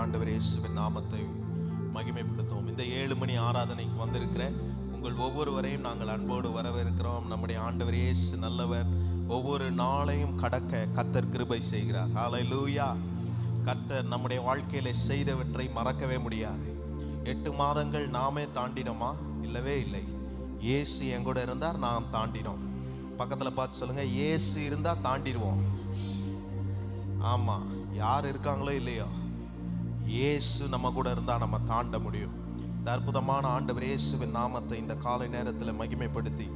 ஆண்டவர் இயேசுவின் நாமத்தை மகிமைப்படுத்துவோம். இந்த 7 மணி ஆராதனைக்கு வந்திருக்கிற உங்கள் ஒவ்வொருவரையும் நாங்கள் அன்போடு வரவேற்கிறோம். நம்முடைய ஆண்டவர் இயேசு நல்லவர். ஒவ்வொரு நாளையும் கடக்க கர்த்தர் கிருபை செய்கிறார். ஹல்லேலூயா. கர்த்தர் நம்முடைய வாழ்க்கையில செய்தவற்றை மறக்கவே முடியாது. 8 மாதங்கள் நாமே தாண்டினோமா? இல்லவே இல்லை. இயேசு எங்கூட இருந்தார், நாம் தாண்டினோம். பக்கத்தில் பார்த்து சொல்லுங்க, இயேசு இருந்தா தாண்டிடுவோம். ஆமா, யார் இருக்காங்களோ இல்லையோ, இயேசு நம்ம கூட இருந்தா நம்ம தாண்ட முடியும். இந்த அற்புதமான ஆண்டவர் இயேசுவின் நாமத்தை இந்த காலை நேரத்தில் மகிமைப்படுத்தி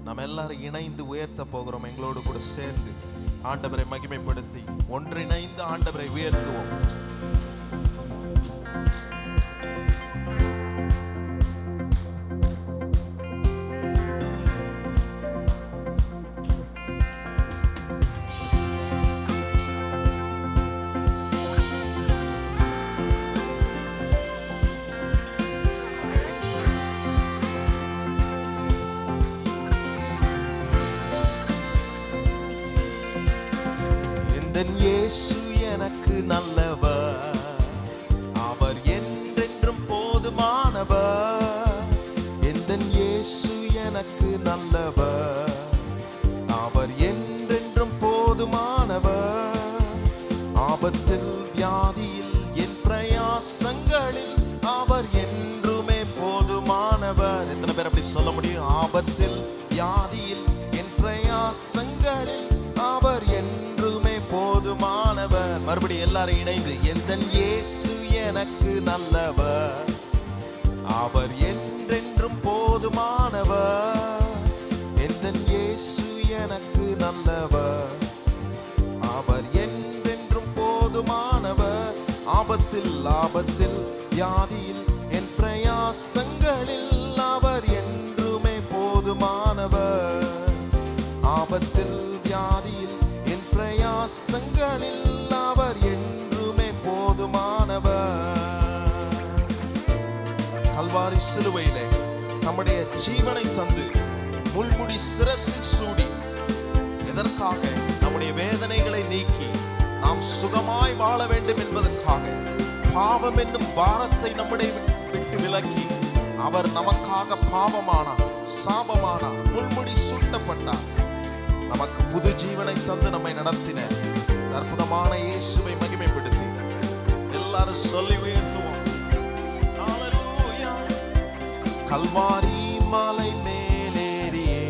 நம்ம எல்லாரும் இணைந்து உயர்த்த போகிறோம். எங்களோடு கூட சேர்ந்து ஆண்டவரை மகிமைப்படுத்தி ஒன்றிணைந்து ஆண்டவரை உயர்த்துவோம். இயேசு எனக்கு நல்லவர், அவர் என்றென்றும் போதுமானவர். எந்தன் இயேசு எனக்கு நல்லவர், அவர் என்றென்றும் போதுமானவர். ஆபத்தில் வியாதியில் என் பிரயாசங்களில் அவர் என்றுமே போதுமானவர். எத்தனை பேர் அப்படி சொல்ல முடியும்? ஆபத்தில் வியாதியில் என் பிரயாசங்களில் அவர் என்றுமே போதுமானவர். மறுபடியும் எல்லாரும் இணைந்து, எந்தன் இயேசு எனக்கு நல்லவர், அவர் என்றென்றும் போதுமானவர். எந்தன் இயேசு எனக்கு நல்லவர், அவர் என்றென்றும் போதுமானவர். ஆபத்தில் வியாதியில் என் பிரயாசங்களில் அவர் என்றுமே போதுமானவர். ஆபத்தில் வியாதியில் என் பிரயாசங்களில் அவர் என்றுமே போதுமானவர். கல்வாரி சிலுவையிலே நம்முடைய ஜீவனை தந்து முள்முடி சிரசில் சூடி, எதற்காக? நம்முடைய வேதனைகளை நீக்கி நாம் சுகமாய் வாழ வேண்டும் என்பதற்காக. பாவம் என்னும் பாரத்தை நம்முடைய விட்டு விலக்கி அவர் நமக்காக பாவமானார், சாபமானார், முள்முடி சூட்டப்பட்டார். நமக்கு புது ஜீவனை தந்து நம்மை நடத்தின அற்புதமான இயேசுவை மகிமைப்படுத்தி எல்லாரும் சொல்லி உயர்த்துவோம். ஹல்லேலூயா. கல்வாரி மலை மேலேறியே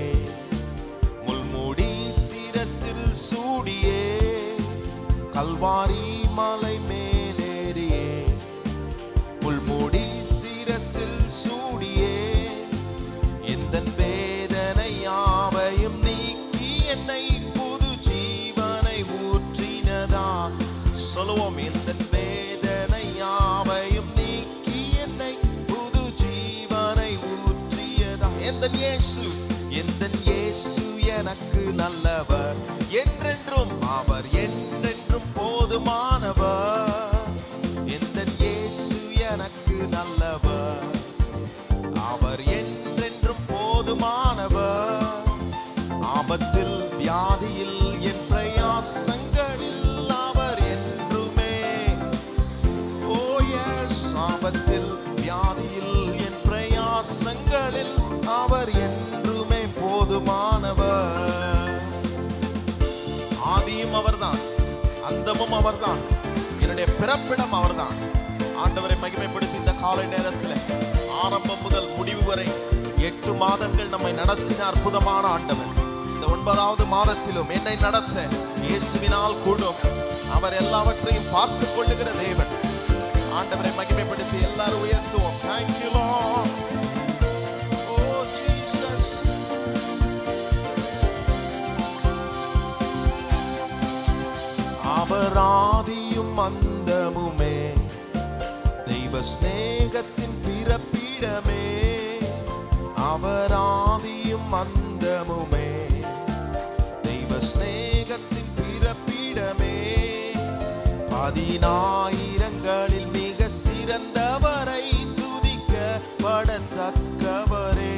முள்முடி சிரசில் சூடியே, கல்வாரி மலை மேலேறியே முள்முடி சிரசில் சூடியே, எந்தன் வேதனை யாவையும் என்னை புது ஜீவனை ஊற்றினதா. சொல்லுவோம், எந்தன் வேதனை யாவையும் நீக்கி என்னை புது ஜீவனை ஊற்றியதா. எந்தன் இயேசு எனக்கு நல்லவர், என்றென்றும் அவர் என்றென்றும் போதுமானவர். எந்தன் இயேசு எனக்கு நல்லவர், அவர் என்றென்றும் போதுமானவர். ஆபத்தில் வியாதியில் என் பிரயாசங்களில் அவர் என்றுமே, ஓ எஸ், ஆபத்தில் வியாதியில் என் பிரயாசங்களில் அவர் என்றுமே போதுமானவர். ஆதியும் அவர்தான், அந்தமும் அவர்தான், என்னுடைய பிறப்பிடம் அவர்தான். ஆண்டவரை மகிமைப்படுத்தி இந்த காலை நேரத்தில் ஆரம்பம் முதல் முடிவு வரை 8 மாதங்கள் நம்மை நடத்தின அற்புதமான ஆண்டவர். 9வது மாதத்திலும் என்னை நடத்த இயேசுவினால் கூடும். அவர் எல்லாவற்றையும் பார்த்துக் கொள்ளுகிற தேவன். ஆண்டவரை மகிமைப்படுத்தி எல்லாரும் உயர்த்துவோம். Thank you Lord. Oh Jesus. அவர் ஆதியும் அந்தமுமே, தெய்வ ஸ்நேகத்தின் பிறப்பிடமே. அவர் ஆதியும் அந்தமுமே, ஸ்நேகத்தின் பிறப்பிடமே. 10,000ங்களில் மிக சிறந்தவரை துதிக்கப்படத்தக்கவரே.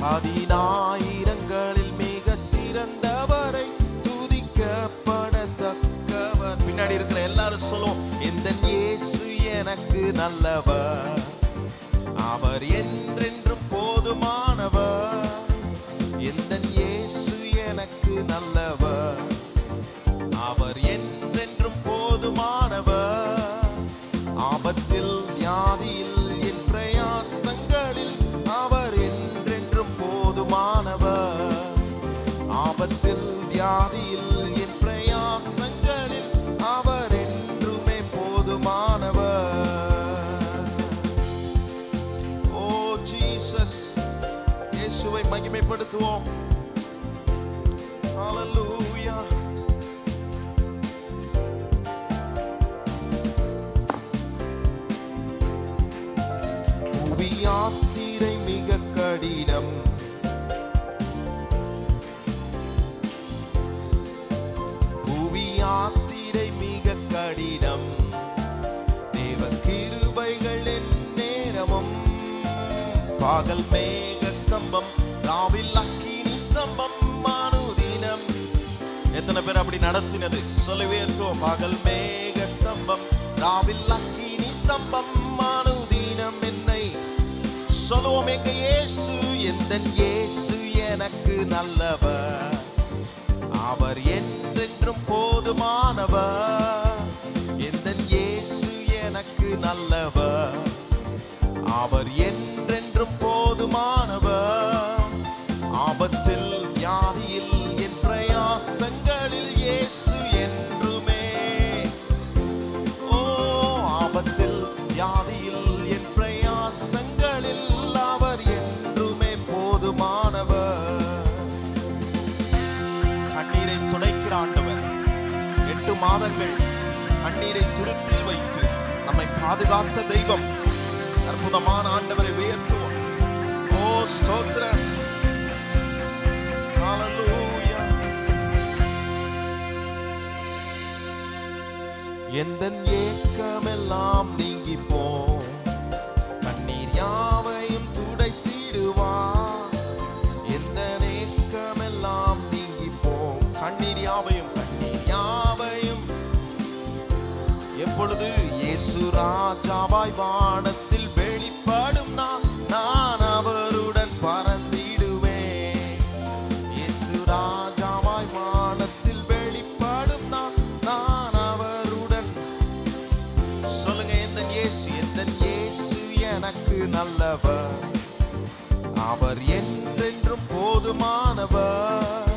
10,000ங்களில் மிக சிறந்தவரை துதிக்கப்படத்தக்கவர். பின்னாடி இருக்கிற எல்லாரும் சொல்லுவோம், எந்தன் இயேசு எனக்கு நல்லவர், அவர் என்றென்றும் போதுமானவர். எந்தன் இயேசு எனக்கு நல்லவர், அவர் என்றென்றும் போதுமானவர். ஆபத்தில் வியாதியில் என் பிரயாசங்களில் அவர் என்றென்றும் போதுமானவர். ஆபத்தில் வியாதியில் என் பிரயாசங்களில் அவர் என்றுமே போதுமானவர். ஓ ஜீசஸ், இயேசுவை மகிமைப்படுத்துவோம். ஹல்லேலூயா. புவி யாத்திரை மிக கடினம், புவி யாத்திரை மிக கடினம். தேவ கிருபைகள் என் நேரமும், பகல் மேக ஸ்தம்பம், ராவில் அக்கினி ஸ்தம்பம், அனுதினம். எத்தனை பேர் அப்படி நடத்தினது சொல்லுவேற்றோம். பகல் மேக ஸ்தம்பம், ராவில் அக்கினி ஸ்தம்பம், அனுதினம் என்னை சொல்லுவோம். எங்க இயேசு, எந்தன் இயேசு எனக்கு நல்லவர், அவர் என்றென்றும் போதுமானவர். எந்தன் இயேசு எனக்கு நல்லவர், அவர் என்றென்றும் போதுமானவர். ஆபத்தில் வியாதியில் என் பிரயாசங்களில் இயேசு என்றுமே, ஓ ஆபத்தில் வியாதியில் என் பிரயாசங்களில் அவர் என்றுமே போதுமானவர். கண்ணீரை துடைக்கிற ஆண்டவர், 8 மாதங்கள் கண்ணீரை துருத்தில் வைத்து நம்மை பாதுகாத்த தெய்வம், அற்புதமான ஆண்டவரை உயர்த்துவோம். ஓ ஸ்தோத்திரம். ஹல்லேலூயா. எந்தன் ஏக்கமெல்லாம் நீங்கி போம், கண்ணீர் யாவையும் துடைத்திடுவார். எந்தன் ஏக்கமெல்லாம் நீங்கி போம், கண்ணீர் யாவையும், கண்ணீர் யாவையும். எப்பொழுது இயேசு ராஜாவாய் வானத்தில் வெளிப்படும் நான் அவருடன் பறந்திடுவேன். இயேசு ராஜாவாய் வானத்தில் வெளிப்படும் நான் அவருடன். சொல்லுங்க, எந்தன் இயேசு, எந்தன் இயேசு எனக்கு நல்லவர், அவர் என்றென்றும் போதுமானவர்.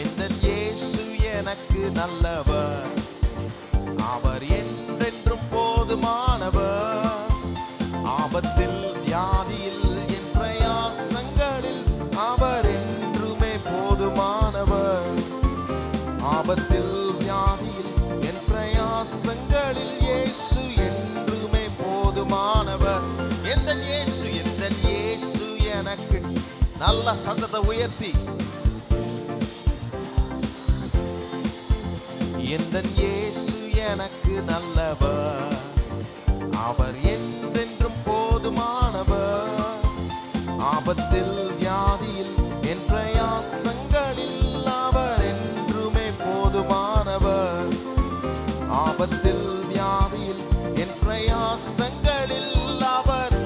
எந்தன் இயேசு எனக்கு நல்லவர், அவர் என்றென்றும் போதுமானவர். ஆபத்தில் வியாதியில் என் பிரயாசங்களில் அவர் என்றுமே போதுமானவர். ஆபத்தில் வியாதியில் என் பிரயாசங்களில் இயேசு என்றுமே போதுமானவர். எந்தன் இயேசு, எந்தன் இயேசு எனக்கு நல்ல சத்தத்தை உயர்த்தி, எந்தன் இயேசு எனக்கு நல்லவர், அவர் என்றென்றும் போதுமானவர். ஆபத்தில் வியாதியில் என் பிரயாசங்களில் அவர் என்றுமே போதுமானவர். ஆபத்தில் வியாதியில் என் பிரயாசங்களில் அவர்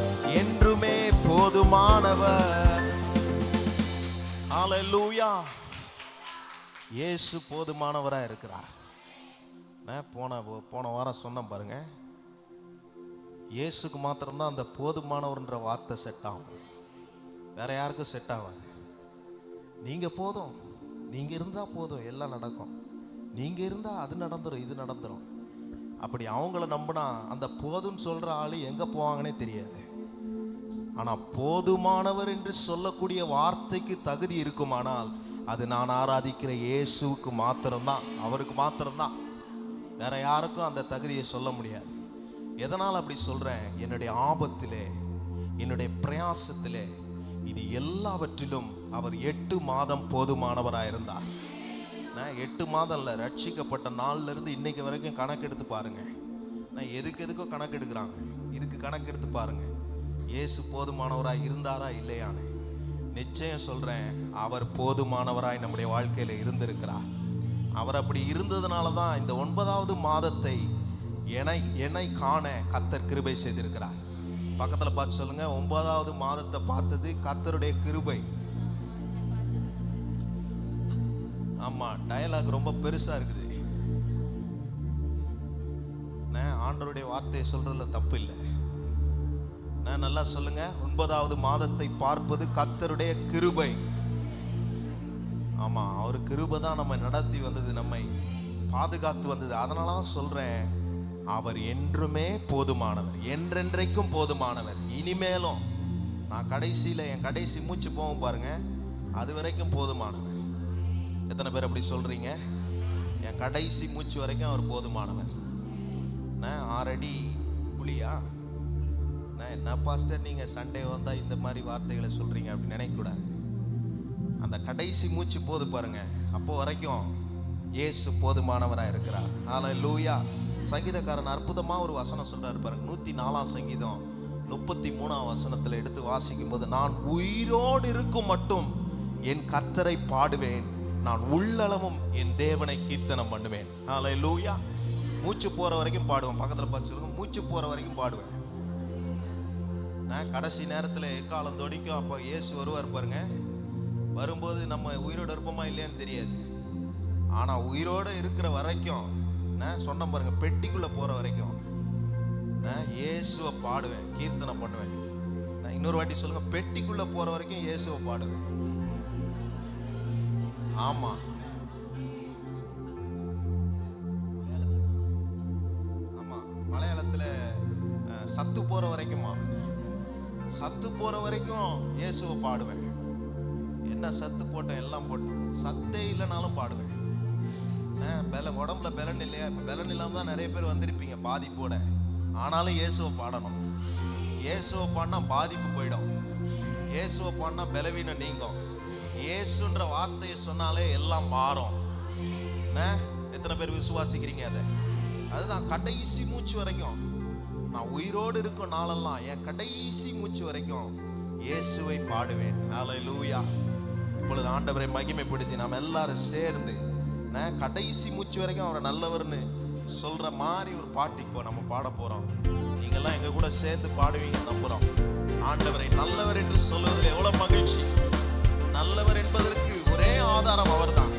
என்றுமே போதுமானவர். ஹல்லேலூயா. இயேசு போதுமானவரா இருக்கிறார். போன வாரம் சொன்னேன் பாருங்க, இயேசுக்கு மாத்திரம்தான் அந்த போதுமானவர்ன்ற வார்த்தை செட் ஆகும், வேற யாருக்கும் செட் ஆகாது. நீங்க போதும், நீங்க இருந்தா போதும், எல்லாம் நடக்கும். நீங்க இருந்தா அது நடந்துரும், இது நடந்துரும். அப்படி அவங்கள நம்பினா அந்த போதும்னு சொல்ற ஆளு எங்க போவாங்கன்னே தெரியாது. ஆனா போதுமானவர் என்று சொல்லக்கூடிய வார்த்தைக்கு தகுதி இருக்குமானால் அது நான் ஆராதிக்கிற இயேசுவுக்கு மாத்திரம்தான், அவருக்கு மாத்திரம்தான். வேற யாருக்கும் அந்த தகுதியை சொல்ல முடியாது. எதனால் அப்படி சொல்றேன்? என்னுடைய ஆபத்திலே, என்னுடைய பிரயாசத்திலே, இது எல்லாவற்றிலும் அவர் 8 மாதம் போதுமானவராயிருந்தார். 8 மாதம் இல்லை, ரட்சிக்கப்பட்ட நாள்ல இருந்து இன்னைக்கு வரைக்கும் கணக்கெடுத்து பாருங்க. நான் எதுக்கோ கணக்கு எடுக்கிறாங்க, இதுக்கு கணக்கெடுத்து பாருங்க. இயேசு போதுமானவராய் இருந்தாரா இல்லையான்னு நிச்சயம் சொல்றேன், அவர் போதுமானவராய் நம்முடைய வாழ்க்கையில இருந்திருக்கிறார். அவர் அப்படி இருந்ததுனால தான் இந்த 9வது மாதத்தை என்னை காண கர்த்தர் கிருபை செய்திருக்கிறார். பக்கத்துல பார்த்து சொல்லுங்க, 9வது மாதத்தை பார்த்தது கர்த்தருடைய கிருபை. ஆமா, டயலாக் ரொம்ப பெருசா இருக்குது. ஆண்டவருடைய வார்த்தையை சொல்றதுல தப்பு இல்லை. நல்லா சொல்லுங்க, 9வது மாதத்தை பார்ப்பது கர்த்தருடைய கிருபை. ஆமா, அவர் கிருபை தான் நம்ம நடத்தி வந்தது, நம்மை பாதுகாத்து வந்தது. அதனால தான் சொல்றேன், அவர் என்றுமே போதுமானவர், என்றென்றைக்கும் போதுமானவர். இனிமேலும் நான் கடைசியில என் கடைசி மூச்சு போகும் பாருங்க, அது வரைக்கும் போதுமானவர். எத்தனை பேர் அப்படி சொல்றீங்க? என் கடைசி மூச்சு வரைக்கும் அவர் போதுமானவர். 6 அடி குழியா? என்ன பாஸ்டர் நீங்க சண்டே வந்தா இந்த மாதிரி வார்த்தைகளை சொல்றீங்க அப்படின்னு நினைக்கக்கூடாது. அந்த கடைசி மூச்சு போது பாருங்க, அப்போ வரைக்கும் இயேசு போதுமானவராக இருக்கிறார். ஹல்லேலூயா. சங்கீதக்காரன் அற்புதமா ஒரு வசனம் சொல்றாரு பாருங்க, 104ஆம் சங்கீதம் 33ஆம் வசனத்துல எடுத்து வாசிக்கும் போது, நான் உயிரோடு இருக்கும் மட்டும் என் கர்த்தரை பாடுவேன், நான் உள்ளளவும் என் தேவனை கீர்த்தனம் பண்ணுவேன். ஹல்லேலூயா. மூச்சு போற வரைக்கும் பாடுவேன். பக்கத்துல பார்த்து சொல்லுங்க, மூச்சு போற வரைக்கும் பாடுவேன். நான் கடைசி நேரத்துல எக்காலம் தொடிக்கும், அப்போ இயேசு வருவார் பாருங்க. வரும்போது நம்ம உயிரோடு இருப்போமா இல்லையான்னு தெரியாது. ஆனா உயிரோடு இருக்கிற வரைக்கும் நான் சொன்ன பாருங்க, பெட்டிக்குள்ள போற வரைக்கும் நான் இயேசுவை பாடுவேன், கீர்த்தனம் பண்ணுவேன். நான் இன்னொரு வாட்டி சொல்லுங்க, பெட்டிக்குள்ள போற வரைக்கும் இயேசுவை பாடுவேன். ஆமா, ஆமா, மலையாளத்துல சத்து போற வரைக்குமா, சத்து போற வரைக்கும் இயேசுவை பாடுவேன். என்ன சத்து போட்டேன், எல்லாம் போட்டேன், சத்தே இல்லைனாலும் பாடுவேன். உடம்புல பலன் இல்லையா? இப்போ பலன் இல்லாம தான் நிறைய பேர் வந்திருப்பீங்க பாதிப்போட. ஆனாலும் இயேசுவை பாடணும். இயேசுவை பாடினா பாதிப்பு போயிடும். இயேசுவை பாடினா பலவீனம் நீங்கும். இயேசுன்ற வார்த்தையை சொன்னாலே எல்லாம் மாறும். எத்தனை பேர் விசுவாசிக்கிறீங்க அதை? அதுதான் கடைசி மூச்சு வரைக்கும், நான் உயிரோடு இருக்கும் நாளெல்லாம் என் கடைசி மூச்சு வரைக்கும் இயேசுவை பாடுவேன். ஹல்லேலூயா. இப்பொழுது ஆண்டவரை மகிமைப்படுத்தி நாம் எல்லாரும் சேர்ந்து கடைசி மூச்சு வரைக்கும் அவரை நல்லவர்னு சொல்ற மாதிரி ஒரு பாட்டு இப்போ நம்ம பாட போறோம். நீங்கெல்லாம் எங்க கூட சேர்ந்து பாடுவீங்க நம்புறோம். ஆண்டவரை நல்லவர் என்று சொல்வதில் எவ்வளவு மகிழ்ச்சி. நல்லவர் என்பதற்கு ஒரே ஆதாரம் அவர்தான்.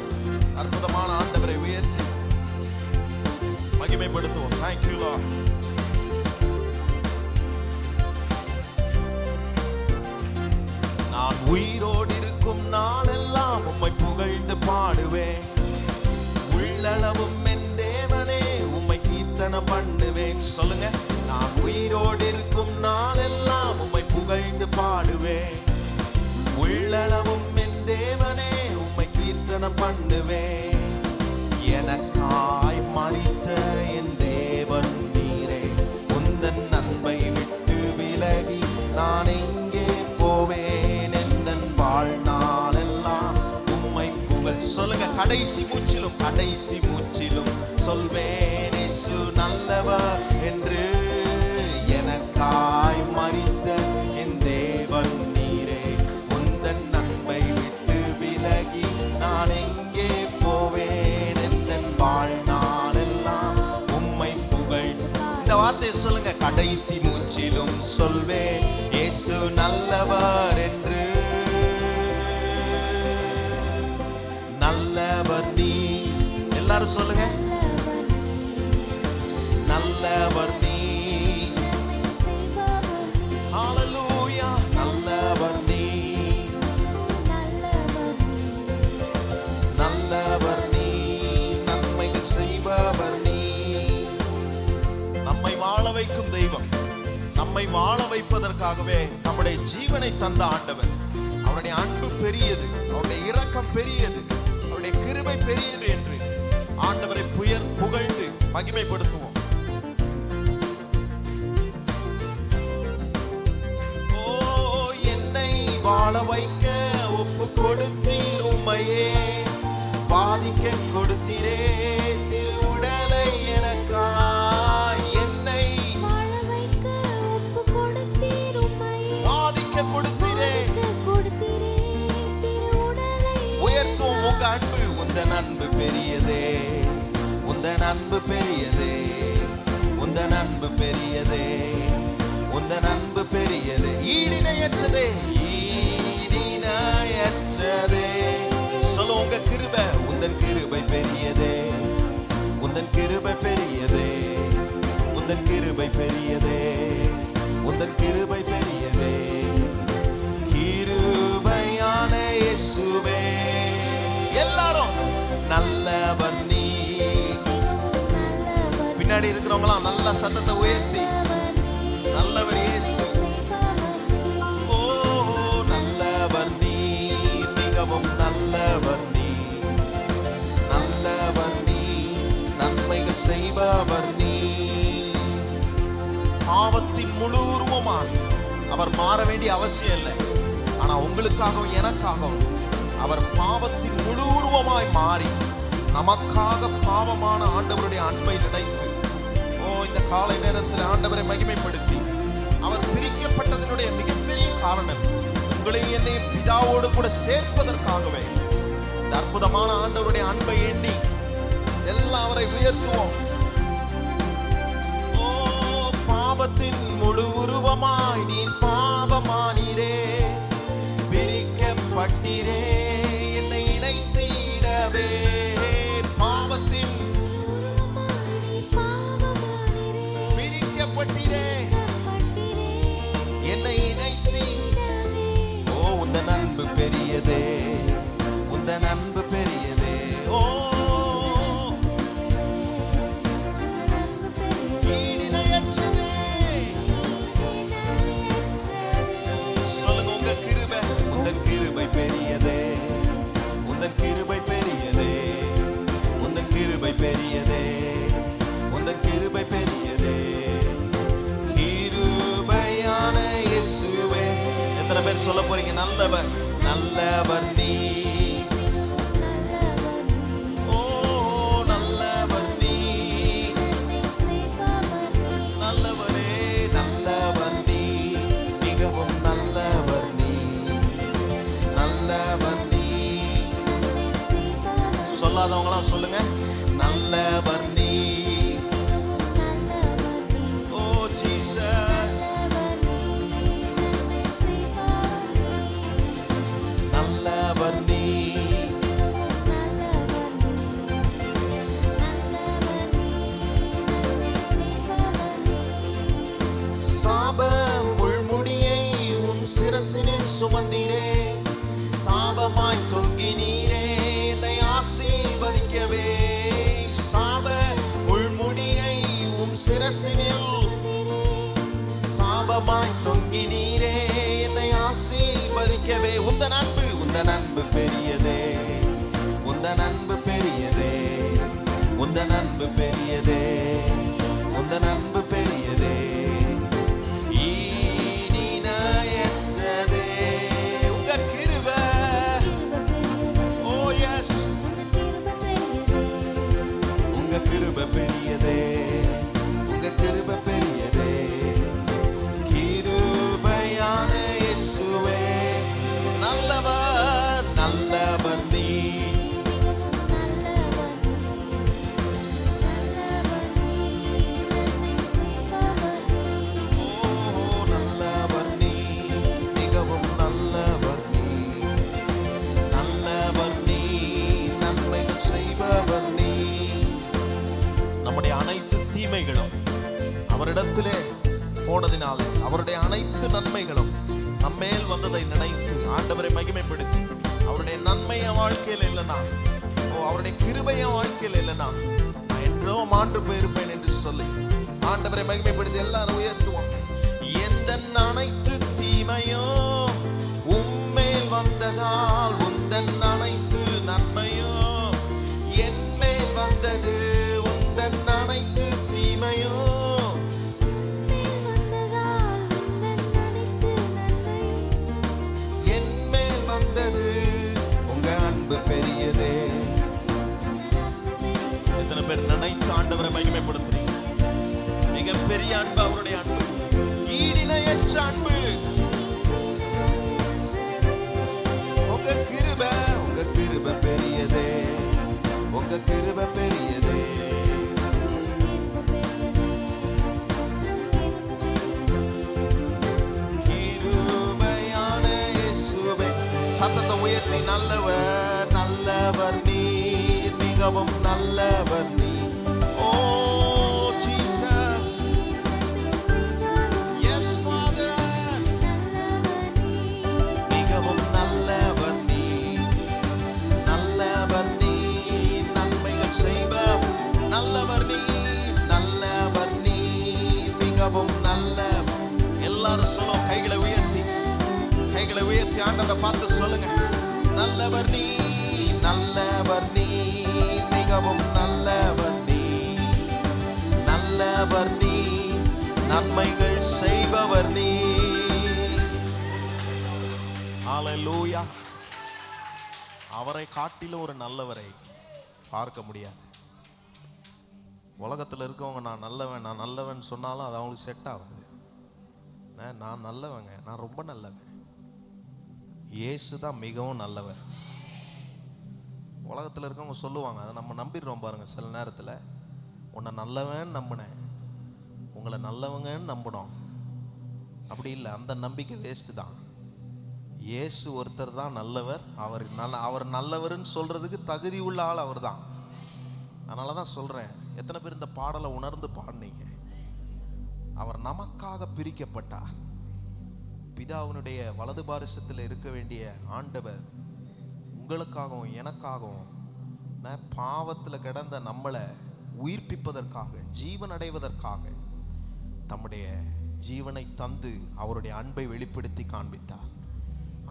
அற்புதமான ஆண்டவரை உயர்த்தி மகிமைப்படுத்துவோம். Thank you Lord. நான் உயிரோடு இருக்கும் நாளெல்லாம் உம்மை புகழ்ந்து பாடுவேன், உள்ளளவும் என் தேவனே உம்மை கீர்த்தனம் பண்ணுவேன். சொல்லுங்க, நான் உயிரோடு இருக்கும் நாளெல்லாம் உம்மை புகழ்ந்து பாடுவேன், உள்ளளவும் என் தேவனே உம்மை கீர்த்தனம் பண்ணுவேன். எனக்காய் மரித்த என் தேவன் நீரே, உந்தன் அன்பை விட்டு விலகி நான் எங்கே போவேன்? எந்தன் வாழ்நாளெல்லாம் உம்மை புகழ். சொல்லுங்க, கடைசி மூச்சிலும் சொல்வேன் இயேசு நல்லவர் என்று. எனக்காய் மரித்த என் தேவன் நீரே, உந்தன் அன்பை விட்டு விலகி நான் எங்கே போவேன்? எந்தன் வாழ்நாளெல்லாம் உம்மை புகழ். இந்த வார்த்தையை சொல்லுங்க, கடைசி மூச்சிலும் சொல்வேன் இயேசு நல்லவர் என்று. நல்லவர் நீ, எல்லாரும் சொல்லுங்க, நல்லவர் நீ. ஹல்லேலூயா. நல்லவர் நீ, நல்லவர் நீ, நன்மைகள் செய்பவர் நீ. நம்மை வாழ வைக்கும் தெய்வம், நம்மை வாழ வைப்பதற்காகவே நம்முடைய ஜீவனை தந்த ஆண்டவர். அவருடைய அன்பு பெரியது, அவருடைய இரக்கம் பெரியது, அவருடைய கிருபை பெரியது என்று ஆண்டவரை புகழ்ந்து மகிமைப்படுத்துவோம். வாழ வைக்க ஒப்பு கொடுத்தீர், உம்மையே பாதிக்க கொடுத்தீரே திருவுடலை எனக்காய். என்னை வாழ வைக்க ஒப்பு கொடுத்தீர், உம்மையே பாதிக்க கொடுத்தீரே திருவுடலை. உயர்த்தும் உங்க அன்பு, உந்தன் அன்பு பெரியதே, உந்தன் அன்பு பெரியதே, பெரியதே, உந்தன் அன்பு பெரியதே, ஈடிணையற்றதே, ஈடிணையற்றதே. சொல்ல உங்க கிருபை, உந்தன் கிருபை பெரியதே, உந்தன் கிருபை பெரியதே, உந்தன் கிருபை பெரியதே, உந்தன் கிருபை பெரியதே. கிருபையான இயேசுவே. எல்லாரும் நல்லவர் நீ. பின்னாடி இருக்கிறவங்களாம் நல்ல சத்தத்தை உயர்த்தி நல்லவர் இயேசு. ஓ நல்லவர் நீ, மிகவும் நல்லவர் நீ, நல்லவர் நீ, நன்மைகள் செய்பவர் நீ. பாவத்தின் முழு உருவமாய் அவர் மாற வேண்டிய அவசியம் இல்லை. ஆனா உங்களுக்காகவும் எனக்காகவும் அவர் பாவத்தின் முழு உருவமாய் மாறி நமக்காக பாவமான ஆண்டவருடைய அன்பை நினைத்து, ஓ இந்த காலை நேரத்தில் ஆண்டவரை மகிமைப்படுத்தி, அவர் பிரிக்கப்பட்டதனுடைய மிகப்பெரிய காரணம் உங்களை என்னை பிதாவோடு கூட சேர்ப்பதற்காகவே. இந்த அற்புதமான ஆண்டவருடைய அன்பை எண்ணி எல்லாம் அவரை உயர்த்துவோம். ஓ பாவத்தின் முழு உருவமாய் நீ பாவமானீரே, பிரிக்கப்பட்டீரே, என்னை இணைத்திடவே. பாவத்தின் பிரிக்கப்பட்டீரே, என்னை இணைத்தி. ஓ உந்தன் அன்பு பெரியதே, உந்தன் அன்பு பெரியதே. ஓ ஈடிணையற்றதே. சொல்லுங்க உங்க கிருபை, உந்தன் கிருபை பெரியதே, உந்தன் கிருபை பெரியதே, உந்தன் கிருபை பெரியதே, உந்தன் கிருபை பெரியதே. கிருபையான இயேசுவே. எத்தனை பேர் சொல்ல போறீங்க நல்லவர், நல்லவர் நீ. ஓ நல்லவர் நீ, நல்லவரே, நல்லவர் நீ, மிகவும் நல்லவர் நீ, நல்லவர் நீ. சொல்லாதவங்களாம் சொல்லுங்க நல்லவர் நீ. ஓ ஜீசஸ், நல்லவர் நீ. சாப முள்முடியை உன் சிரசினில் சுமந்தீரே, சாபமாய் தொங்கினீரே, என்னை ஆசீர்வதிக்கவே. சாப முள்முடியை உன் சிரசினில் சாபமாய் தொங்கினீரே, என்னை ஆசீர்வதிக்கவே. உந்தன் அன்பு, உந்தன் அன்பு பெரியதே, உந்தன் அன்பு பெரியதே, உந்தன் அன்பு பெரியதே, உந்தன் அன்பு பெரியதே. ஈடிணையற்றதே உங்க கிருபை. ஓ எஸ், உங்க கிருபை பெரியதே, உங்க கிருபை பெரியதே. கிருபையான இயேசுவே. நல்லவர், நல்லவர் நீ. ஓ நல்லவர் நீ, மிகவும் நல்லவர் நீ, நல்லவர் நீ, நன்மைகள் செய்பவர் நீ. நம்முடைய அனைத்து தீமைகளும் அவரிடத்திலே போனதினாலே அவருடைய அனைத்து நன்மைகளும் நம்மேல் வந்ததை நினைத்து ஆண்டவரை மகிமைப்படுத்தி, அவருடைய நன்மை என் வாழ்க்கையில் இல்லைனா, ஓ அவருடைய கிருபை என் வாழ்க்கையில் இல்லைனா நான் என்றோ மாண்டு போயிருப்பேன் என்று சொல்லி ஆண்டவரை மகிமைப்படுத்தி எல்லாரும் உயர்த்துவோம். எந்த அனைத்து தீமையோ உம்மேல் வந்ததால், உந்தன் அனைத்து நன்மையோ என் மேல் வந்தது, உந்தன் அனைத்து தீமையோ என் மேல் வந்தது. உங்க அன்பு பெரியதே. எத்தனை பேர் நினைத்து ஆண்டவரை மகிமைப்படுத்துறீங்க? மிக பெரிய அன்பு அவருடைய அன்பு, ஈடிணையற்ற அன்பு. உங்க கிருபை, உங்க கிருபை பெரியதே, உங்க கிருபை பெரியதே. சத்தத்தை உயர்த்தி நல்லவர் நல்லவர் நீர், மிகவும் நல்லவர் நீர். ஓ ஜீசஸ், எஸ் ஃபாதர், மிகவும் நல்லவர் நீர், நல்லவர் நீர், நன்மைகள் செய்வர் நல்லவர் நீர், நல்லவர் நீர், மிகவும் நல்லவர். எல்லாரும் சொல்லுவோம், கைகளை உயர்த்தி, கைகளை உயர்த்தி ஆண்டவரை பார்த்து சொல்லுங்க, நல்லவர் நீர், நல்லவர் நீர், மிகவும் நல்லவர் நீர், நல்லவர் நீர், நன்மைகள் செய்பவர் நீர். ஹல்லேலூயா. அவரை காட்டிலும் ஒரு நல்லவரை பார்க்க முடியாது. உலகத்தில் இருக்கவங்க நான் நல்லவன் நான் நல்லவன் சொன்னாலும் அது அவங்களுக்கு செட் ஆகாது. நான் நல்லவங்க, நான் ரொம்ப நல்லவன். இயேசு தான் மிகவும் நல்லவர். உலகத்தில் இருக்கவங்க சொல்லுவாங்க, அதை நம்ம நம்பிடுறோம் பாருங்க. சில நேரத்தில் உன்னை நல்லவன் நம்பினேன், உங்களை நல்லவங்கன்னு நம்பினோம். அப்படி இல்லை, அந்த நம்பிக்கை வேஸ்ட்டு தான். இயேசு ஒருத்தர் தான் நல்லவர். அவர் நல்லவர்னு சொல்றதுக்கு தகுதி உள்ள ஆள் அவர் தான். அதனால தான் சொல்கிறேன், எத்தனை பேர் இந்த பாடலை உணர்ந்து பாடினீங்க? அவர் நமக்காக பிரிக்கப்பட்டார். பிதாவினுடைய வலது பாரிசத்தில் இருக்க வேண்டிய ஆண்டவர் உங்களுக்காகவும் எனக்காகவும் பாவத்தில் கிடந்த நம்மளை உயிர்ப்பிப்பதற்காக, ஜீவன் அடைவதற்காக தம்முடைய ஜீவனை தந்து அவருடைய அன்பை வெளிப்படுத்தி காண்பித்தார்.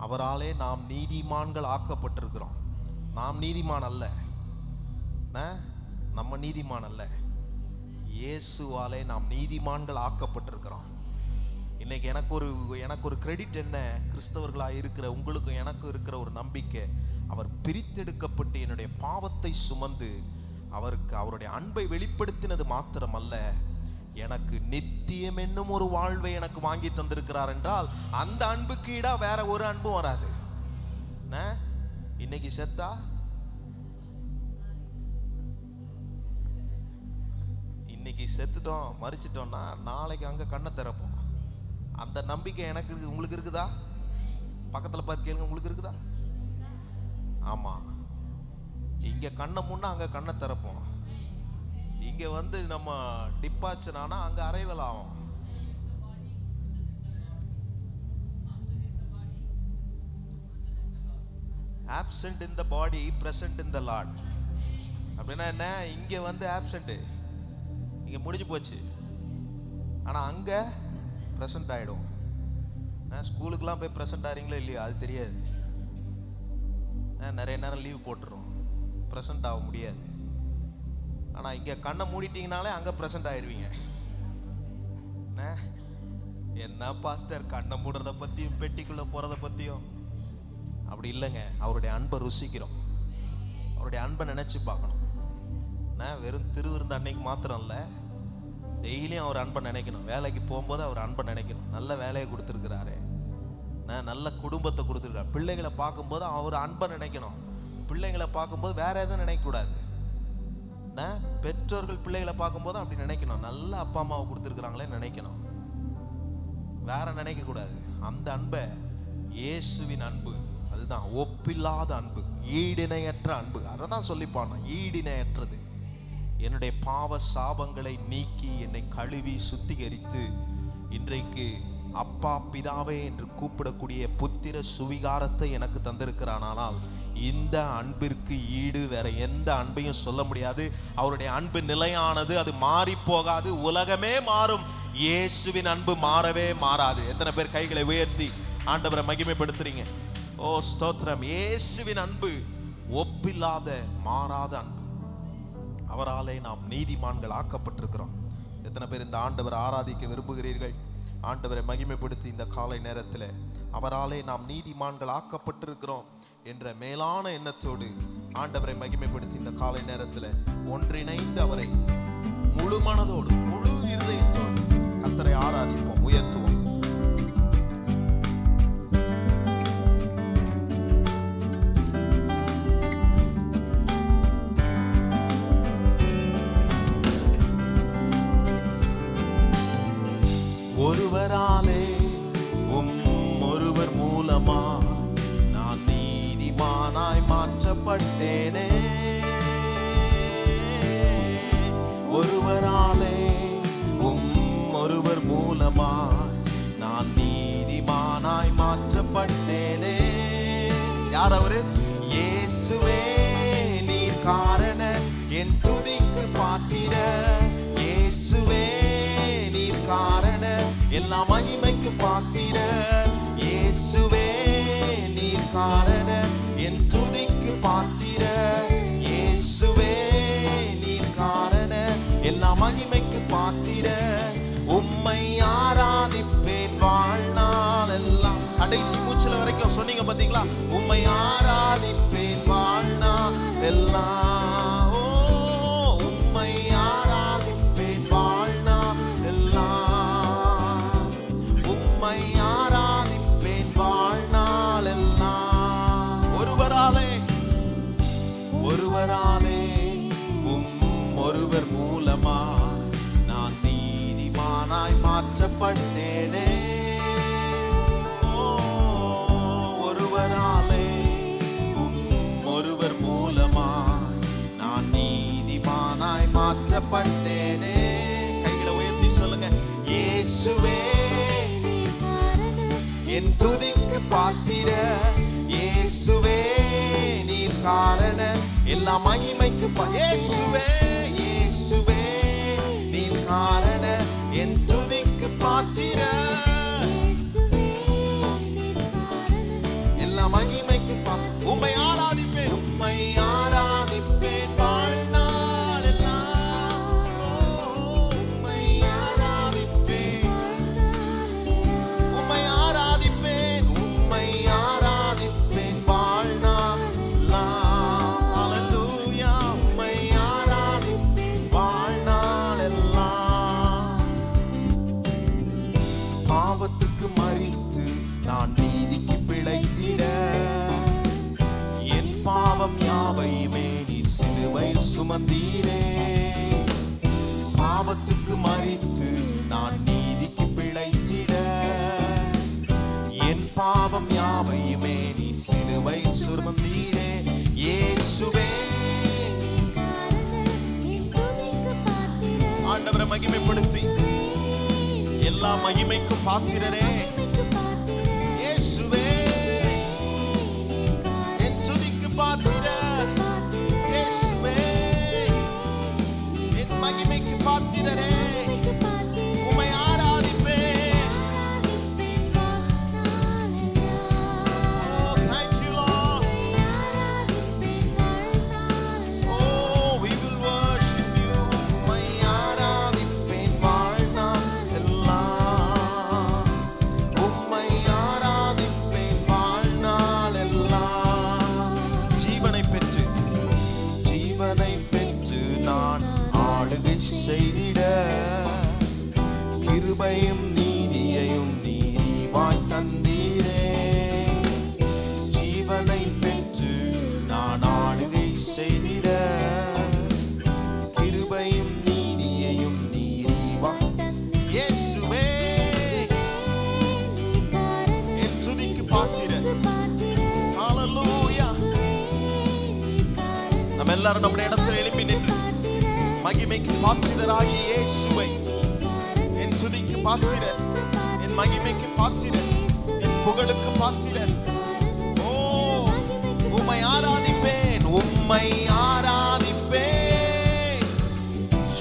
அவராலே நாம் நீதிமான்கள் ஆக்கப்பட்டிருக்கிறோம். நாம் நீதிமான் அல்ல, நம்ம நீதிமான் அல்ல, இயேசுவாலே நாம் நீதிமான்கள் ஆக்கப்பட்டிருக்கிறோம். இன்னைக்கு எனக்கு ஒரு கிரெடிட் என்ன? கிறிஸ்தவர்களாக இருக்கிற உங்களுக்கும் எனக்கும் இருக்கிற ஒரு நம்பிக்கை, அவர் பிரித்தெடுக்கப்பட்டு என்னுடைய பாவத்தை சுமந்து அவருடைய அன்பை வெளிப்படுத்தினது மாத்திரமல்ல, எனக்கு நித்தியம் என்னும் ஒரு வாழ்வை எனக்கு வாங்கி தந்திருக்கிறார் என்றால் அந்த அன்புக்கு ஈடா வேற ஒரு அன்பும் வராது. இன்னைக்கு செத்தா இன்னைக்கு செத்துட்டோம் மறிச்சிட்டோம்னா நாளைக்கு அங்க கண்ணை திறப்போம். அந்த நம்பிக்கை எனக்கு இருக்கு. உங்களுக்கு இருக்குதா? பக்கத்துல பார்த்து கேளுங்க, உங்களுக்கு இருக்குதா? ஆமா, இங்க கண்ணை முன்னா அங்க கண்ணை திறப்போம். இங்க வந்து நம்ம டிப்பாச்சர் ஆனா அங்க அரைவல் ஆகும். absent in the body, present in the Lord. அப்படின்னா என்ன? இங்க வந்து absent, இங்க முடிஞ்சு போச்சு, ஆனா அங்க பிரசன்ட் ஆயிடும். ஸ்கூலுக்குலாம் போய் பிரசன்ட் ஆகிறீங்களோ இல்லையோ அது தெரியாது. நிறைய நேரம் லீவ் போட்டுரும், பிரசன்ட் ஆக முடியாது. ஆனா இங்க கண்ணை மூடிட்டீங்கனாலே அங்க பிரசன்ட் ஆயிடுவீங்க. என்ன பாஸ்டர் கண்ணை மூடுறத பத்தியும் பெட்டிக்குள்ள போறத பத்தியும்? அப்படி இல்லைங்க. அவருடைய அன்பை ருசிக்கிறோம், அவருடைய அன்பை நினைச்சு பார்க்கணும். வெறும் திருவிருந்த அன்னைக்கு மாத்திரம் இல்லை, டெய்லியும் அவர் அன்பை நினைக்கணும். வேலைக்கு போகும்போது அவர் அன்பை நினைக்கணும். நல்ல வேலையை கொடுத்துருக்கிறாரு, நல்ல குடும்பத்தை கொடுத்துருக்காரு. பிள்ளைகளை பார்க்கும்போது அவர் அன்பை நினைக்கணும். பிள்ளைங்களை பார்க்கும்போது வேற எதுவும் நினைக்கக்கூடாது. பெற்றோர்கள் பிள்ளைகளை பார்க்கும்போது அப்படி நினைக்கணும், நல்ல அப்பா அம்மாவை கொடுத்துருக்குறாங்களே நினைக்கணும், வேற நினைக்க கூடாது. அந்த அன்பை, இயேசுவின் அன்பு, அதுதான் ஒப்பில்லாத அன்பு, ஈடிணையற்ற அன்பு. அதை தான் சொல்லிப்பான, ஈடிணையற்றது. என்னுடைய பாவ சாபங்களை நீக்கி என்னை கழுவி சுத்திகரித்து இன்றைக்கு அப்பா பிதாவே என்று கூப்பிடக்கூடிய புத்திர சுவிகாரத்தை எனக்கு தந்திருக்கிறானால் இந்த அன்பிற்கு ஈடு வேற எந்த அன்பையும் சொல்ல முடியாது. அவருடைய அன்பு நிலையானது, அது மாறி போகாது. உலகமே மாறும், இயேசுவின் அன்பு மாறவே மாறாது. எத்தனை பேர் கைகளை உயர்த்தி ஆண்டவரை மகிமைப்படுத்துறீங்க? ஓ ஸ்தோத்திரம். இயேசுவின் அன்பு ஒப்பில்லாத மாறாத அன்பு. அவராலே நாம் நீதிமான்கள் ஆக்கப்பட்டிருக்கிறோம். எத்தனை பேர் இந்த ஆண்டவரை ஆராதிக்க விரும்புகிறீர்கள்? ஆண்டவரை மகிமைப்படுத்தி இந்த காலை நேரத்தில் அவராலே நாம் நீதிமான்கள் ஆக்கப்பட்டிருக்கிறோம் என்ற மேலான எண்ணத்தோடு ஆண்டவரை மகிமைப்படுத்தி இந்த காலை நேரத்தில் ஒன்றிணைந்து அவரை முழு மனதோடு முழு இருதயத்தோடு கர்த்தரை ஆராதிப்போம், உயர்த்துவோம். ஒருவராலே ஒருவர் மூலமா நான் நீ மாற்றப்பட்டேனே. ஒருவராலே ஒருவர் மூலமாய் நான் நீதிமானாய் மாற்றப்பட்டேனே. யார் அவரு? இயேசுவே நீர் காரண என் துதிக்கு பாத்திர. இயேசுவே நீர் காரண எல்லா மகிமைக்கு பாத்திர. இயேசுவே நீர் காரண என் துதிக்கு பாத்திர. இயேசுவே நீர் காரண எல்லா மகிமைக்கு பாத்திர. உம்மை ஆராதிப்பேன் வாழ்நாள் எல்லாம். கடைசி மூச்சுல வரைக்கும் சொன்னீங்க பாத்தீங்களா? உம்மை ஆராதிப்பேன் வாழ்நாள் எல்லாம். உம்மை ஆராதிப்பேன் வாழ்நாள் எல்லாம். உம்மை ஆராதிப்பேன் வாழ்நாள் எல்லாம். ஒருவராலே ஒருவர் மூலமா நான் நீதிமானாய் மாற்றப்பட்டேனே. ஒருவராலே ஒருவர் மூலமா நான் நீதிமானாய் மாற்றப்பட்டேனே. கைகளை உயர்த்தி சொல்லுங்க. இயேசுவே என் துதிக்கு பாத்திர. இயேசுவே நீர் காரண எல்லா மகிமைக்கு இயேசுவே இயேசுவே நீர் காரண என் துதிக்கு பாத்திர. எல்லா மகிமைக்கு உம்மை ஆராதிப்பேன். உம்மை ஆராதிப்பேன் வாழ்நாள் எல்லாம். உம்மை ஆராதிப்பேன். உம்மை ஆராதிப்பேன். உம்மை ஆராதிப்பேன் வாழ்நாள் எல்லாம். ஹல்லேலூயா. உம்மை ஆராதிப்பேன் வாழ்நாள் எல்லாம். பாவத்துக்கு மரித்து நான் நீதிக்கு பிழைத்திட என் பாவம் யாவையுமே நீர் சிலுவையில் சுமந்தீரே. பாவத்துக்கு மரித்து நான் நீதிக்கு பிழைத்திட என் பாவம் யாவையுமே நீர் சிலுவையில் சுமந்தீரே. இயேசுவே ஆண்டவரை மகிமைப்படுத்தி எல்லா மகிமைக்கும் பாத்திரரே. இயேசுவே என் துதிக்கு பாத்திர. இயேசுவே என் மகிமைக்கு பாத்திரரே. உம்மை ஆராதிப்பேன். Oh, thank you, Lord. Oh, we will worship you. உம்மை ஆராதிப்பேன் வாழ்நாள் எல்லாம். உம்மை ஆராதிப்பேன் வாழ்நாள் எல்லாம். ஜீவனை பெற்று நான் ஆளுகை செய்திட கிருபையும் நீதியையும் நீதிவாய் தந்தீரே. ஜீவனை பெற்று நான் ஆளுகை செய்திட கிருபையும் நீதியையும் நீதிவாய். இயேசுவே என் துதிக்கு பாத்திரர். ஹல்லேலூயா. நம்ம எல்லாரும் நம்முடைய இடத்துல எழுப்பி நின்று மகிமைக்கு பாத்திரராகிய இயேசுவை, என் துதிக்கு பாத்திரர், என் மகிமைக்கு பாத்திரர், என் புகழுக்கு பாத்திரர். ஓ, உம்மை ஆராதிப்பேன். உம்மை ஆராதிப்பேன்.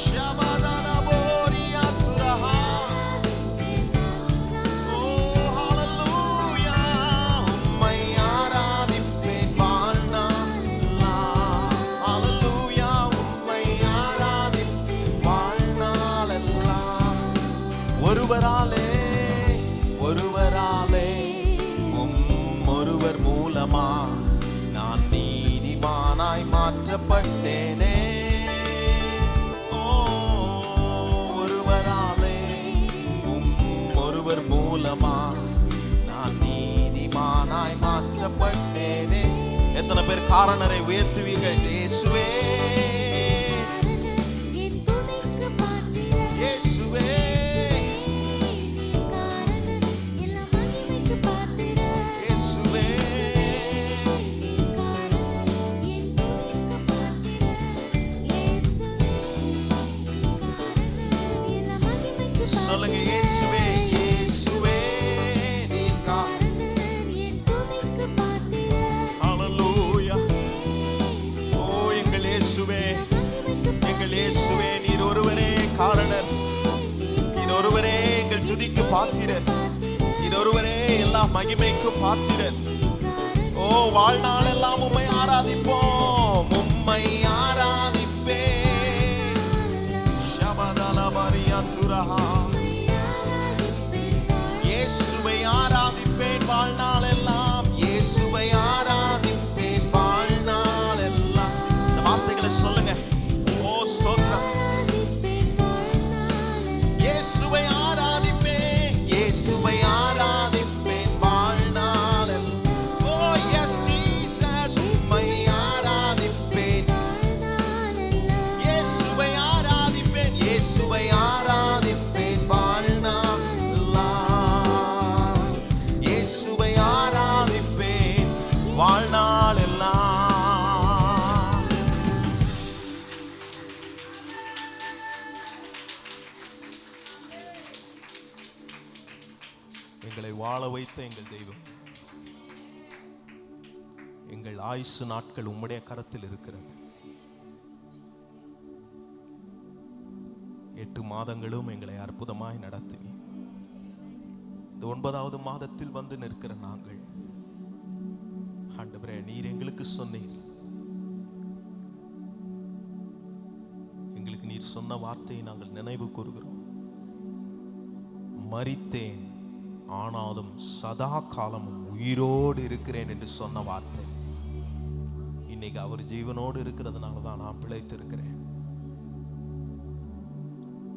ஷபதலபோரியா துரஹா. ஓ, ஹல்லேலூயா. உம்மை ஆராதிப்பேன் வாழ்நாள் எல்லாம். ஹல்லேலூயா. உம்மை ஆராதிப்பேன் வாழ்நாள் எல்லாம். ஒருவராலே ஒருவர் மூலமா நான் நீதிமானாய் மாற்றப்பட்டேனே. ஒருவராலே ஒருவர் மூலமா நான் நீதிமானாய் மாற்றப்பட்டேனே. எத்தனை பேர் காரணரை உயர்த்துவீர்கள்? இயேசுவே இயேசுவே இயேசுவே சொல்லுங்க இயேசுவே இயேசுவே நீங்க. ஹalleluya. ஓ எங்கள் இயேசுவே எங்கள் இயேசுவே நீர் ஒருவரே காரணர், நீர் ஒருவரே எங்கள் துதிக்கு பாத்திரர், நீர் ஒருவரே எல்லா மகிமைக்கு பாத்திரர். ஓ வாழ்நாள் எல்லாம் உம்மை ஆராதிப்போம், உம்மை ஆராதிப்பேன். ஷபதலபரியந்துரஹா. இயேசுவை ஆராதிப்பேன் வாழ்நாள் எல்லாம், இயேசுவை ஆராதிப்பேன் வாழ்நாள் எல்லாம். இந்த வார்த்தைகளை சொல்லுங்க. ஓ ஸ்தோத்திரம். இயேசுவை ஆராதிப்பேன், இயேசுவை ஆராதிப்பேன் வாழ்நாள் எல்லாம். ஓ எஸ் ஜீசஸ் உம்மை ஆராதிப்பேன், இயேசுவை ஆராதிப்பேன், இயேசுவை ஆராதிப்பேன் வாழ்நாள் எல்லாம், இயேசுவை ஆராதிப்பேன் வாழ்நாள் எல்லாம். எங்களை வாழ வைத்த எங்கள் தெய்வம், எங்கள் ஆயுசு நாட்கள் உம்முடைய கரத்தில் இருக்கிறது. 8 மாதங்களும் எங்களை அற்புதமாய் நடத்தினீர். இந்த 9வது மாதத்தில் வந்து நிற்கிற நாங்கள் ஆண்டவரே, நீர் எங்களுக்கு சொன்னீர், எங்களுக்கு நீர் சொன்ன வார்த்தையை நாங்கள் நினைவு கூறுகிறோம். மரித்தேன் ஆனாலும் சதா காலமும் உயிரோடு இருக்கிறேன் என்று சொன்ன வார்த்தை இன்னைக்கு அவர் ஜீவனோடு இருக்கிறதுனால தான் நான் பிழைத்திருக்கிறேன்.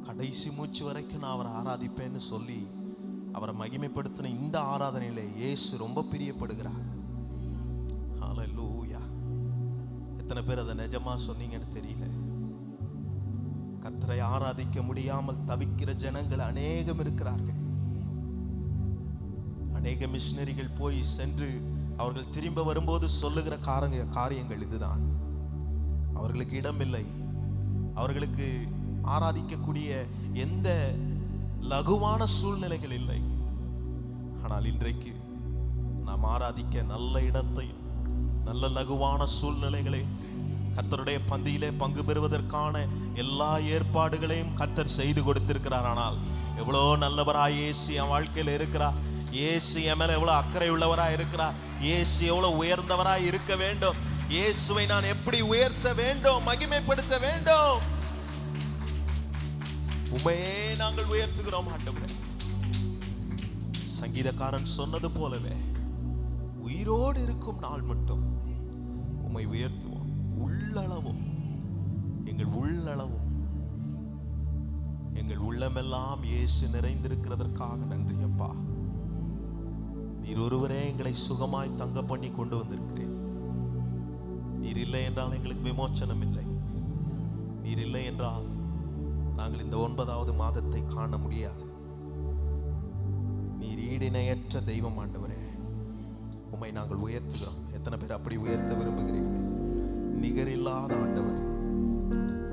கடைசி மூச்சு வரைக்கும் நான் அவரை ஆராதிப்பேன்னு சொல்லி அவரை மகிமைப்படுத்தின இந்த ஆராதனையில இயேசு ரொம்ப பிரியப்படுகிறார். ஹல்லேலூயா. எத்தனை பேர் அதை நிஜமா சொன்னீங்கன்னு தெரியல. கர்த்தரை ஆராதிக்க முடியாமல் தவிக்கிற ஜனங்கள் அநேகம் இருக்கிறார்கள். அநேக மிஷனரிகள் போய் சென்று அவர்கள் திரும்ப வரும்போது சொல்லுகிற காரியங்கள் இதுதான். அவர்களுக்கு இடமில்லை, அவர்களுக்கு ஆராதிக்கக்கூடிய எந்த லகுவான சூழ்நிலைகள் இல்லை. ஆனால் இன்றைக்கு நாம் ஆராதிக்க நல்ல இடத்தையும் நல்ல லகுவான சூழ்நிலைகளை கர்த்தருடைய பந்தியிலே பங்கு பெறுவதற்கான எல்லா ஏற்பாடுகளையும் கர்த்தர் செய்து கொடுத்திருக்கிறார். ஆனால் எவ்வளோ நல்லவராய் இயேசு என் வாழ்க்கையில் இருக்கிறார். இயேசு என் மேல எவ்வளவு அக்கறை உள்ளவராய் இருக்கிறார். இயேசு எவ்வளவு உயர்ந்தவராய் இருக்க வேண்டும். இயேசுவை நான் எப்படி உயர்த்த வேண்டும், மகிமைப்படுத்த வேண்டும். உம்மையே நாங்கள் உயர்த்துகிறோம் ஆண்டவரே. சங்கீதக்காரன் சொன்னது போலவே உயிரோடு இருக்கும் நாள் மட்டும் உம்மை உயர்த்துவோம். உள்ளளவும் எங்கள் உள்ளளவும் எங்கள் உள்ளமெல்லாம் இயேசு நிறைந்திருக்கிறதற்காக நன்றி அப்பா. நீர் ஒருவரே எங்களை சுகமாய் தங்க பண்ணி கொண்டு வந்திருக்கிறேன். நீர் இல்லை என்றால் எங்களுக்கு விமோச்சனம் இல்லை. நீர் இல்லை என்றால் நாங்கள் இந்த 9வது மாதத்தை காண முடியாது. நீர் ஈடிணையற்ற தெய்வம் ஆண்டவரே, உம்மை நாங்கள் உயர்த்துகிறோம். எத்தனை பேர் அப்படி உயர்த்த விரும்புகிறீர்கள்? நிகரில்லாத ஆண்டவர்,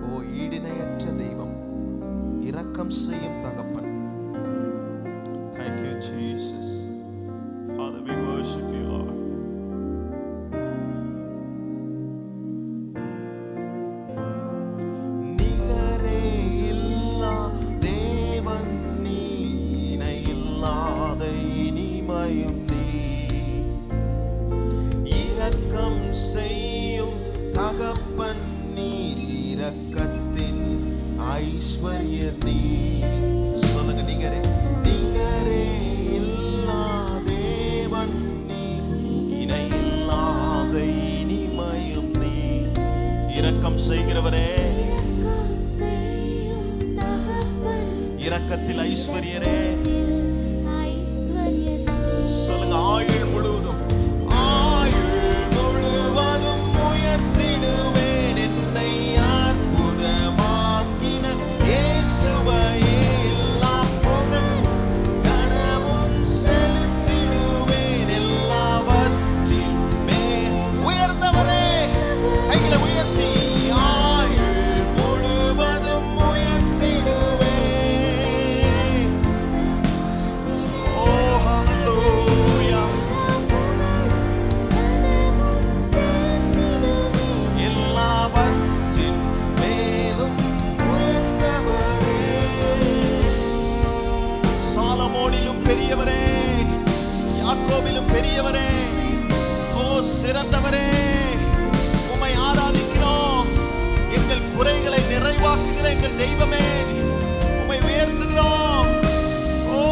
ஓ ஈடிணையற்ற தெய்வம், இரக்கம் செய்யும் தகப்பன். Thank you Jesus. Father, we worship you, Lord. நிகரே இல்லா தேவன் நீ, இணையில்லாத இனிமையும் நீ, இரக்கம் செய்யும் தகப்பன் நீர், இரக்கத்தின் ஐஸ்வர்யர் நீ. சொல்லுங்க, நிகரே நிகரே இல்லா தேவன் நீ, இணையில்லாத இனிமையும் நீ, இரக்கம் செய்கிறவரே, இரக்கத்தில் ஐஸ்வர்யரே. சொல்லுங்க, ஆயுள் முழுவதும் உயர்த்திடுவேன் என்னை அற்புதமாக்கின இயேசுவையே, எல்லா புகழ் கனமும் செலுத்திடுவேன் எல்லாவற்றிலுமே. உயர்ந்தவரே, கைகளை உயர்த்தி ஆயுள் முழுவதும் உயர்த்திடுவேன். சிமியோனிலும் பெரியவரே, யாக்கோபிலும் பெரியவரே, ஓ சிறந்தவரே, உம்மை ஆராதிக்கிறோம். எங்கள் குறைகளை நிறைவாக்குகிற எங்கள் தெய்வமே, உம்மை உயர்த்துகிறோம். ஓ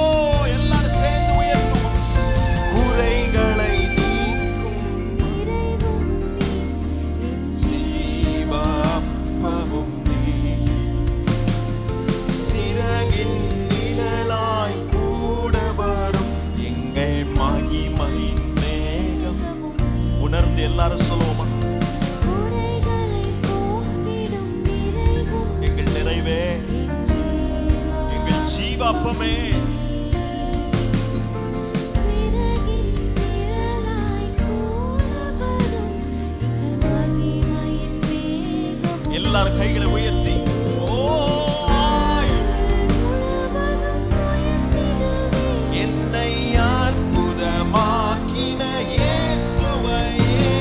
எல்லாரும் சேர்ந்து உயர்த்துவோம். குறைகளை நீக்கும் ஜீவப்பமும் நீ, சிறகின் நிழலாய் கூட வரும் எங்கள் மகிமையின் மேகம். உணர்ந்து எல்லாரும் சொல்லுவோமா? எங்கள் நிறைவே, எங்கள் ஜீவப்பமே, எல்லாரும் கைகளை உயர்த்தி என்னை அற்புதமாக்கின இயேசுவையே.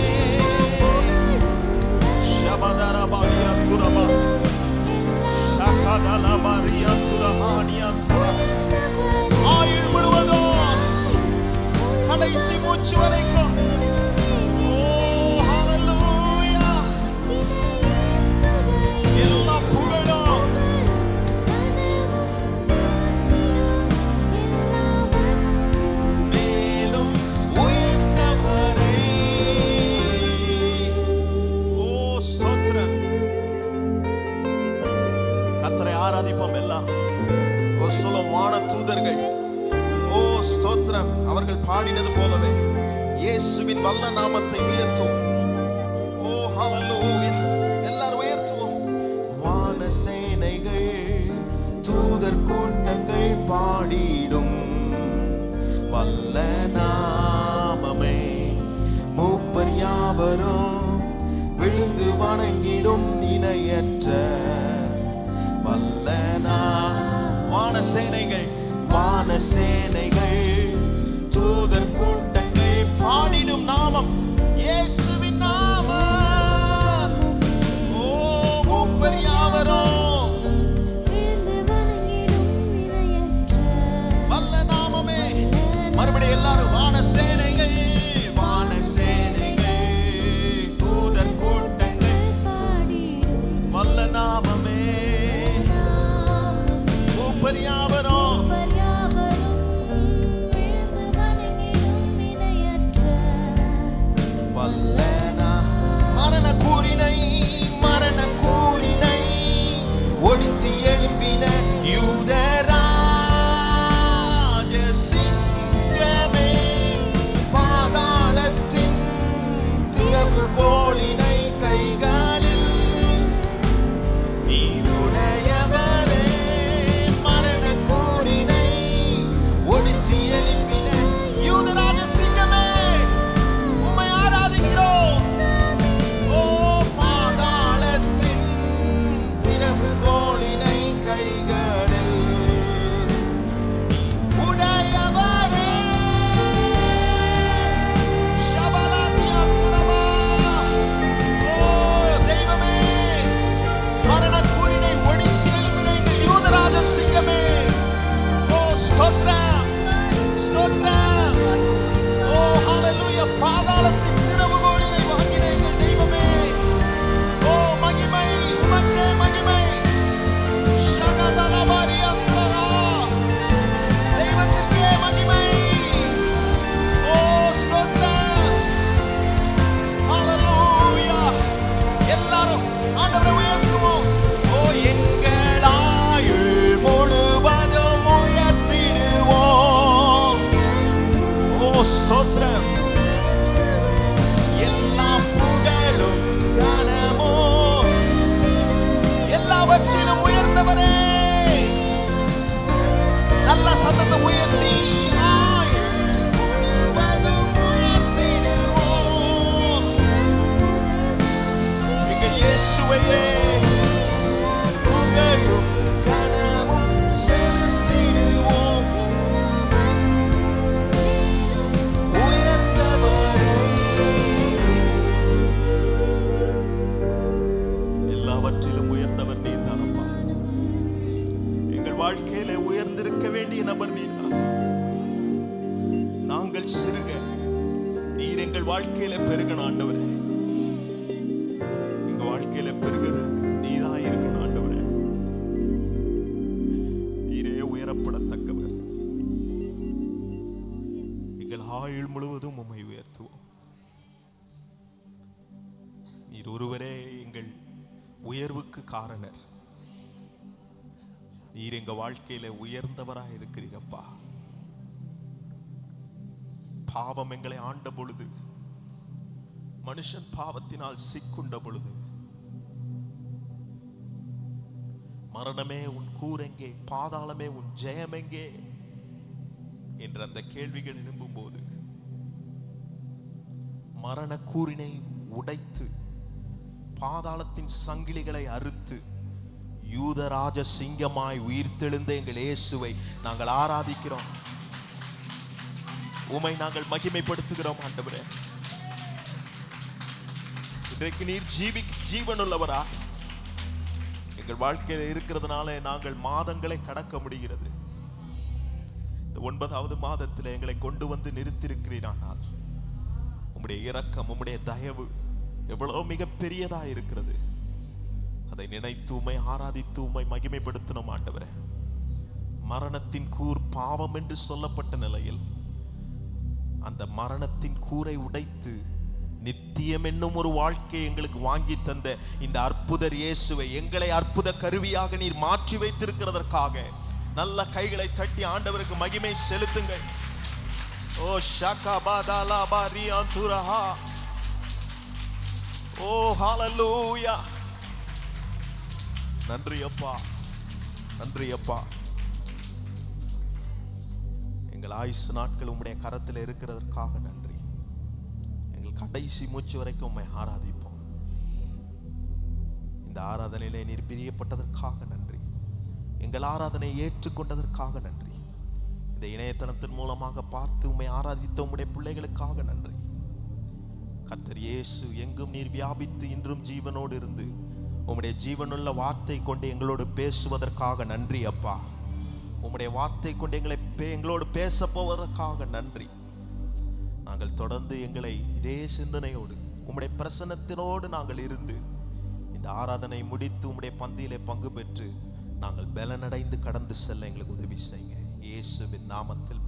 ஷபதரபாயா துரபா ஷகதலபரியா துரஹானியா துரா. ஆயுள் முழுவதும் கடைசி மூச்சு வரைக்கும் எல்லா புகழும் மேலும் உயர்ந்தவரை. ஓ ஸ்தோத்திரம். கர்த்தரை ஆராதிப்போம் எல்லாரும். ஓ சொல்லும் வான தூதர்கள், ஓ ஸ்தோத்திரம். அவர்கள் பாடினது போலவே இயேசுவின் வல்ல நாமத்தை உயர்த்துவோம். ஓ ஹல்லேலூயா. எல்லாரும் உயர்த்துவோம். வான சேனைகள் தூதர் கூட்டங்கள் பாடிடும் வல்ல நாமமே. மூப்பர் யாவரும் விழுந்து வணங்கிடும் இணையற்ற வல்ல வான சேனைகள், வான சேனைகள் தூதர் கூட்டங்கள் பாடிடும் நாமம் இயேசுவின் நாமம். ஓ மூப்பர் யாவரும் வல்ல நாமமே. மறுபடியும் எல்லாரும் வான சேனைகள், வான சேனைகள் தூதர் கூட்டங்கள் வல்ல நாமமே. மூப்பர் யாவரும் மரண கூறினை, மரண கூறினை ஒடித்து எழும்பின யூதராஜ சிங்கமே. பாதாளத்தின் திறவுகோலினை கைகளில் நீருடையவரே. மரண கூறினை ஒடித்து எழும்பின யூதராஜ சிங்கமே, உம்மை ஆராதிக்கிறோம். ஓ பாதாளத்தின் திறவுகோலினை கைகளில் உடையவரே. ஷபலபியா துரபா. ஓ தெய்வமே, மரண கூறினை ஒடித்து எழும்பின எங்கள் யூதராஜ சிங்கமே. ஓ ஸ்தோத்திரம், ஸ்தோத்திரம். ஓ ஹல்லேலூயா. பாதாளத்தின் திறவுகோலினை வாங்கின எங்கள் தெய்வமே. ஓ மகிமை உமக்கே மகிமை. ஷகதலபரியா துரஹா. தெய்வத்திற்கே மகிமை. ஓ ஸ்தோத்திரம். ஹல்லேலூயா. எல்லாரும் ஆண்டவரை உயர்த்துவோம். ஓ எங்கள் ஆயுள் முழுவதும் உயர்த்திடுவோம். ஓ ஸ்தோத்திரம். எங்கள் வாழ்க்கையில பெருகணும் ஆண்டவரே. எங்க வாழ்க்கையில பெருகிறது நீதான் இருக்கணும் ஆண்டவரே. நீரே உயரப்படத்தக்கவர். எங்கள் ஆயுள் முழுவதும் உம்மை உயர்த்துவோம். நீர் ஒருவரே எங்கள் உயர்வுக்கு காரணர். நீர் எங்க வாழ்க்கையில உயர்ந்தவராய் இருக்கிறீரப்பா. பாவம் எங்களை ஆண்ட பொழுது, மனுஷன் பாவத்தினால் சிக்குண்ட பொழுது, மரணமே உன் கூரெங்கே, பாதாளமே உன் ஜெயமெங்கே என்ற அந்த கேள்விகள் எழும்பும் போது, மரண கூறினை உடைத்து பாதாளத்தின் சங்கிலிகளை அறுத்து யூதராஜ சிங்கமாய் உயிர்த்தெழுந்த எங்கள் இயேசுவை நாங்கள் ஆராதிக்கிறோம். உம்மை நாங்கள் மகிமைப்படுத்துகிறோம் ஆண்டவரே. இன்றைக்கு நீர் ஜீவனுள்ளவரா எங்கள் வாழ்க்கையில் இருக்கிறதுனால நாங்கள் மாதங்களை கடக்க முடிகிறது. இந்த 9வது மாதத்தில் எங்களை கொண்டு வந்து நிறுத்திருக்கிறீரானால் உம்முடைய இரக்கம், உம்முடைய தயவு எவ்வளவு மிக பெரியதா இருக்கிறது. அதை நினைத்து உம்மை ஆராதித்து உம்மை மகிமைப்படுத்தணும் ஆண்டவரே. மரணத்தின் கூர் பாவம் என்று சொல்லப்பட்ட நிலையில் அந்த மரணத்தின் கூரை உடைத்து நித்தியம் என்னும் ஒரு வாழ்க்கை எங்களுக்கு வாங்கி தந்த இந்த அற்புதர் இயேசுவை எங்களை அற்புத கருவியாக நீர் மாற்றி வைத்திருக்கிறதற்காக நல்ல கைகளை தட்டி ஆண்டவருக்கு மகிமை செலுத்துங்கள். ஓ ஷகபாதாலா பாரியாந்துரஹா. ஓ ஹalleluya. நன்றி அப்பா, நன்றி அப்பா. எங்கள் ஆயுசு நாட்கள் உம்முடைய கரத்தில் இருக்கிறதற்காக நன்றி. எங்கள் கடைசி மூச்சு வரைக்கும் உம்மை ஆராதிப்போம். இந்த ஆராதனையிலே நீர் பிரியப்பட்டதற்காக நன்றி. எங்கள் ஆராதனையை ஏற்றுக்கொண்டதற்காக நன்றி. இந்த இணையதளத்தின் மூலமாக பார்த்து உம்மை ஆராதித்த உம்முடைய பிள்ளைகளுக்காக நன்றி. கர்த்தர் இயேசு எங்கும் நீர் வியாபித்து இன்றும் ஜீவனோடு இருந்து உம்முடைய ஜீவனுள்ள வார்த்தை கொண்டு எங்களோடு பேசுவதற்காக நன்றி அப்பா. உம்முடைய வார்த்தை கொண்டு எங்களோடு பேச போவதற்காக நன்றி. நாங்கள் தொடர்ந்து எங்களை இதே சிந்தனையோடு உம்முடைய பிரசன்னத்தினோடு நாங்கள் இருந்து இந்த ஆராதனை முடித்து உம்முடைய பந்தியிலே பங்கு பெற்று நாங்கள் பலனடைந்து கடந்து செல்ல எங்களுக்கு உதவி செய்யுங்க. இயேசுவின் நாமத்தில்